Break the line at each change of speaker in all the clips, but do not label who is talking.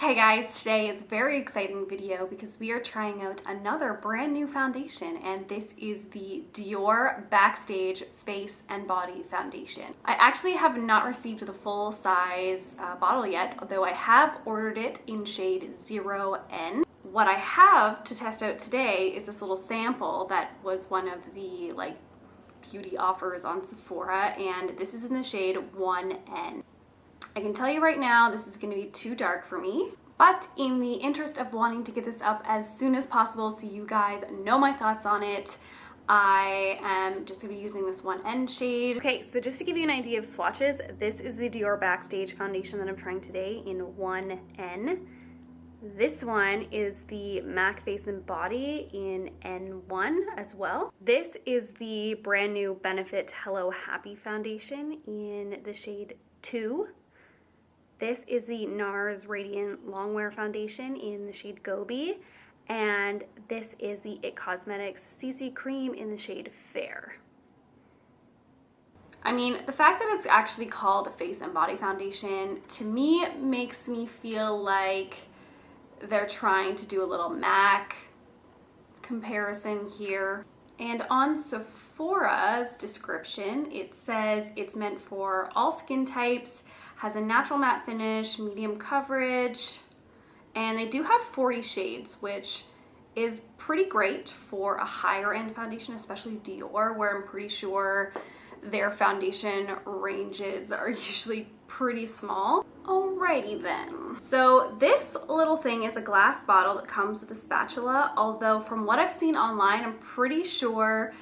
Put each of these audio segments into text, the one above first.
Hey guys, today is a very exciting video because we are trying out another brand new foundation, and this is the DIOR Backstage Face and Body Foundation. I actually have not received the full size bottle yet, although I have ordered it in shade 0N. What I have to test out today is this little sample that was one of the beauty offers on Sephora, and this is in the shade 1N. I can tell you right now, this is going to be too dark for me, but in the interest of wanting to get this up as soon as possible so you guys know my thoughts on it, I am just going to be using this 1N shade. Okay, so just to give you an idea of swatches, this is the DIOR Backstage foundation that I'm trying today in 1N. This one is the MAC Face and Body in N1 as well. This is the brand new Benefit Hello Happy foundation in the shade 2. This is the NARS Radiant Longwear Foundation in the shade Gobi, and this is the IT Cosmetics CC Cream in the shade Fair. I mean, the fact that it's actually called a face and body foundation, to me, makes me feel like they're trying to do a little MAC comparison here. And on Sephora's description, it says it's meant for all skin types, has a natural matte finish, medium coverage, and they do have 40 shades, which is pretty great for a higher end foundation, especially DIOR, where I'm pretty sure their foundation ranges are usually pretty small. Alrighty then. So this little thing is a glass bottle that comes with a spatula, although from what I've seen online, I'm pretty sure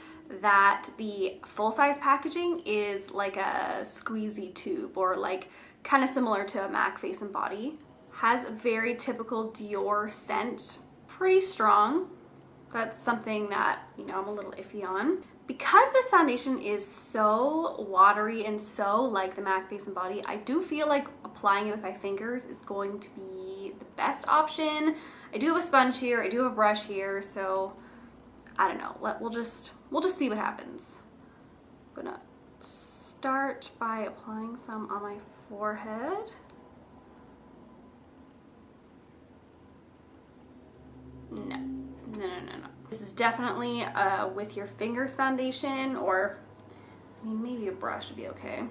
that the full-size packaging is like a squeezy tube, or like kind of similar to a MAC Face and Body. Has a very typical DIOR scent, pretty strong. That's something that, you know, I'm a little iffy on. Because this foundation is so watery and so like the MAC Face and Body, I do feel like applying it with my fingers is going to be the best option. I do have a sponge here, I do have a brush here, so I don't know. We'll just see what happens. I'm gonna start by applying some on my forehead. No. This is definitely a with your fingers foundation, or I mean, maybe a brush would be okay.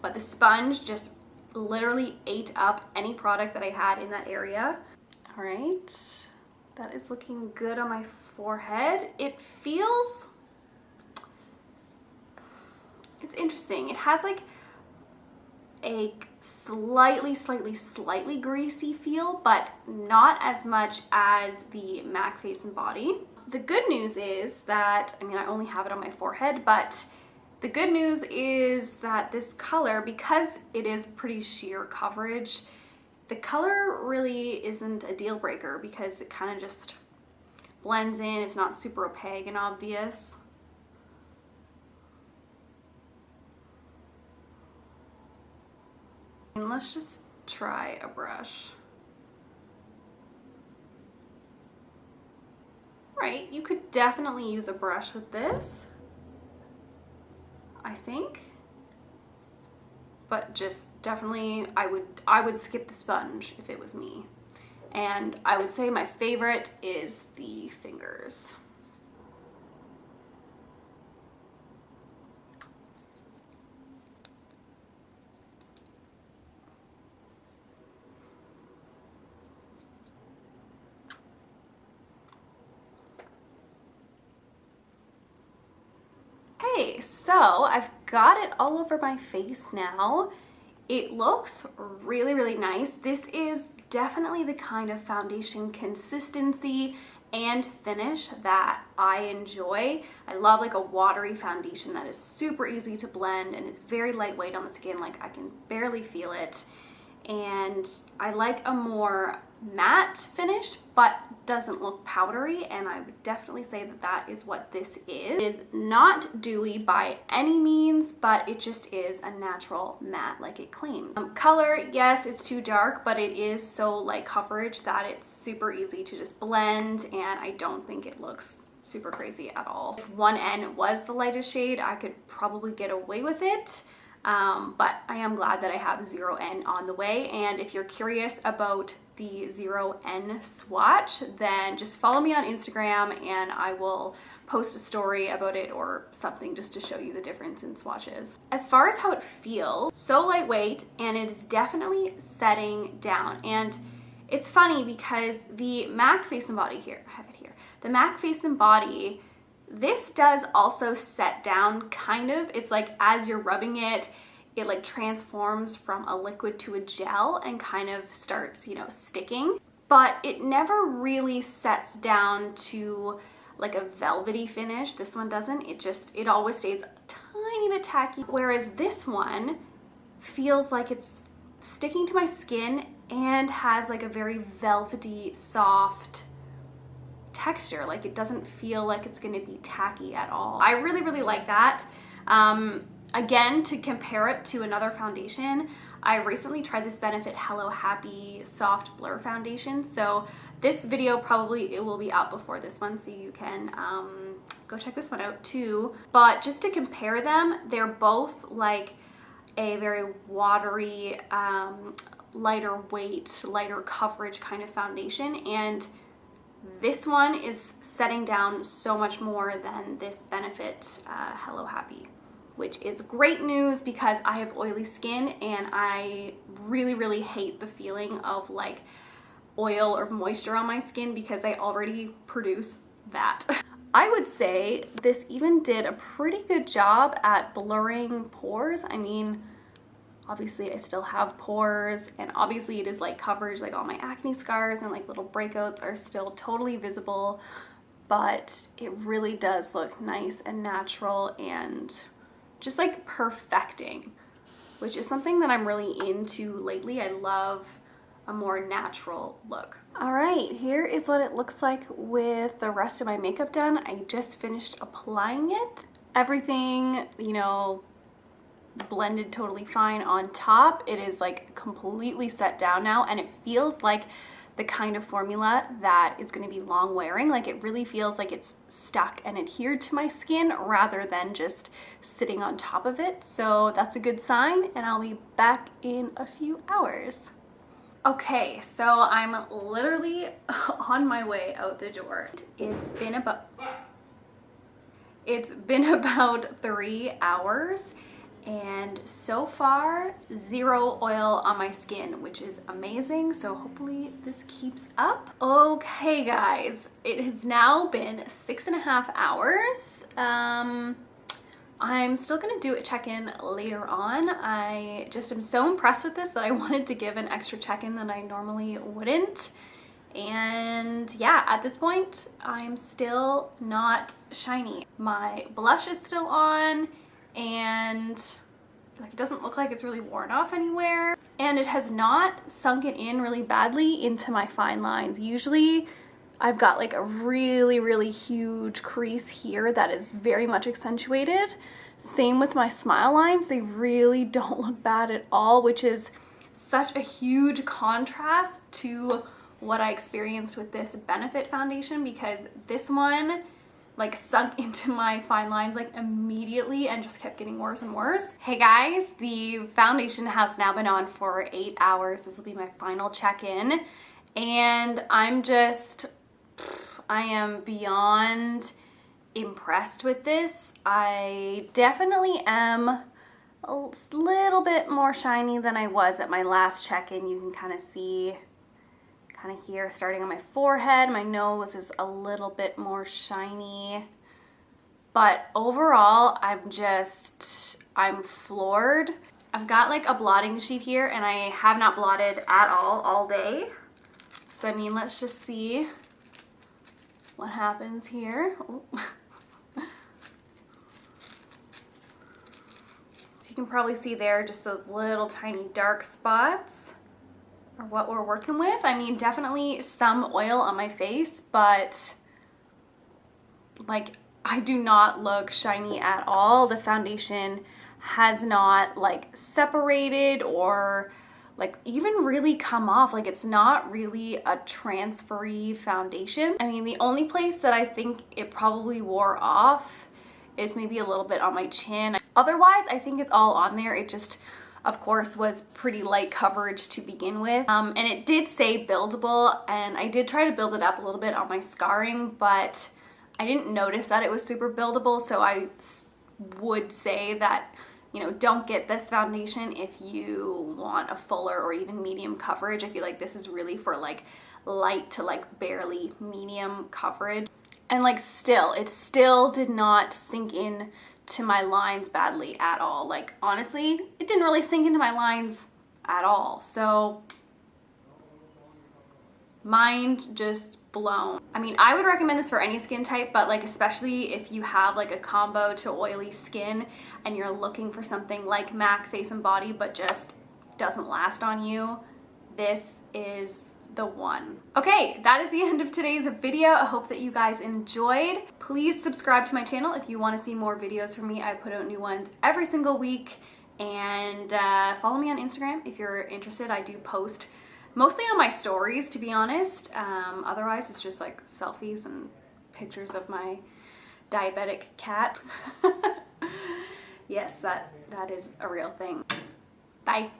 But the sponge just literally ate up any product that I had in that area. All right, that is looking good on my forehead. It feels, it's interesting. It has like a slightly greasy feel, but not as much as the MAC Face and Body. The good news is that, I mean, I only have it on my forehead, but the good news is that this color, because it is pretty sheer coverage, the color really isn't a deal breaker because it kind of just blends in. It's not super opaque and obvious. And let's just try a brush. Right, you could definitely use a brush with this, I think. But just definitely, I would skip the sponge if it was me. And I would say my favorite is the fingers. Okay, so I've got it all over my face now. It looks really nice. This is definitely the kind of foundation consistency and finish that I enjoy. I love like a watery foundation that is super easy to blend and is very lightweight on the skin, like I can barely feel it. And I like a more matte finish but doesn't look powdery, and I would definitely say that that is what this is. It is not dewy by any means, but it just is a natural matte like it claims. Color, yes, it's too dark, but it is so light coverage that it's super easy to just blend, and I don't think it looks super crazy at all. If 1N was the lightest shade, I could probably get away with it. but I am glad that I have 0N on the way. And if you're curious about the 0N swatch, then just follow me on Instagram and I will post a story about it or something just to show you the difference in swatches. As far as how it feels, so lightweight, and it is definitely setting down. And it's funny because the MAC Face and Body here, I have it here, the MAC Face and Body, this does also set down kind of. It's like as you're rubbing it, it like transforms from a liquid to a gel and kind of starts, you know, sticking. But it never really sets down to like a velvety finish. This one doesn't. It always stays a tiny bit tacky. Whereas this one feels like it's sticking to my skin and has like a very velvety, soft texture. Like it doesn't feel like it's going to be tacky at all. I really, really like that. Again, to compare it to another foundation, I recently tried this Benefit Hello Happy Soft Blur Foundation. So this video probably, it will be out before this one, so you can go check this one out too. But just to compare them, they're both like a very watery, lighter weight, lighter coverage kind of foundation. And this one is setting down so much more than this Benefit Hello Happy, which is great news because I have oily skin and I really, really hate the feeling of like oil or moisture on my skin because I already produce that. I would say this even did a pretty good job at blurring pores. I mean, obviously I still have pores and obviously it is like coverage, like all my acne scars and like little breakouts are still totally visible, but it really does look nice and natural and just like perfecting, which is something that I'm really into lately. I love a more natural look. All right, here is what it looks like with the rest of my makeup done. I just finished applying it. Everything, you know, blended totally fine on top. It is like completely set down now and it feels like the kind of formula that is going to be long wearing. Like it really feels like it's stuck and adhered to my skin rather than just sitting on top of it. So that's a good sign and I'll be back in a few hours. Okay, so I'm literally on my way out the door. It's been about 3 hours. And so far, 0 oil on my skin, which is amazing. So hopefully this keeps up. Okay guys, it has now been 6.5 hours. I'm still gonna do a check-in later on. I just am so impressed with this that I wanted to give an extra check-in that I normally wouldn't. And yeah, at this point, I'm still not shiny. My blush is still on, and like it doesn't look like it's really worn off anywhere, and it has not sunken in really badly into my fine lines. Usually I've got like a really, really huge crease here that is very much accentuated. Same with my smile lines. They really don't look bad at all, which is such a huge contrast to what I experienced with this Benefit foundation, because this one like sunk into my fine lines like immediately and just kept getting worse and worse. Hey guys, the foundation has now been on for 8 hours. This will be my final check-in, and I am beyond impressed with this. I definitely am a little bit more shiny than I was at my last check-in. You can kind of see here, starting on my forehead. My nose is a little bit more shiny, but overall I'm floored. I've got like a blotting sheet here and I have not blotted at all day. So I mean, let's just see what happens here. Oh. So you can probably see there just those little tiny dark spots or what we're working with. I mean, definitely some oil on my face, but like I do not look shiny at all. The foundation has not like separated or like even really come off. Like it's not really a transfery foundation. I mean, the only place that I think it probably wore off is maybe a little bit on my chin. Otherwise, I think it's all on there. It just, of course, was pretty light coverage to begin with. And it did say buildable, and I did try to build it up a little bit on my scarring, but I didn't notice that it was super buildable. So I would say that, you know, don't get this foundation if you want a fuller or even medium coverage. I feel like this is really for like light to like barely medium coverage. And like it still did not sink in to my lines badly at all. Like honestly, it didn't really sink into my lines at all. So mind just blown. I mean, I would recommend this for any skin type, but like especially if you have like a combo to oily skin and you're looking for something like MAC Face and Body but just doesn't last on you, this is the one. Okay, that is the end of today's video. I hope that you guys enjoyed. Please subscribe to my channel if you want to see more videos from me. I put out new ones every single week, and follow me on Instagram if you're interested. I do post mostly on my stories, to be honest. Otherwise, it's just like selfies and pictures of my diabetic cat. Yes, that is a real thing. Bye.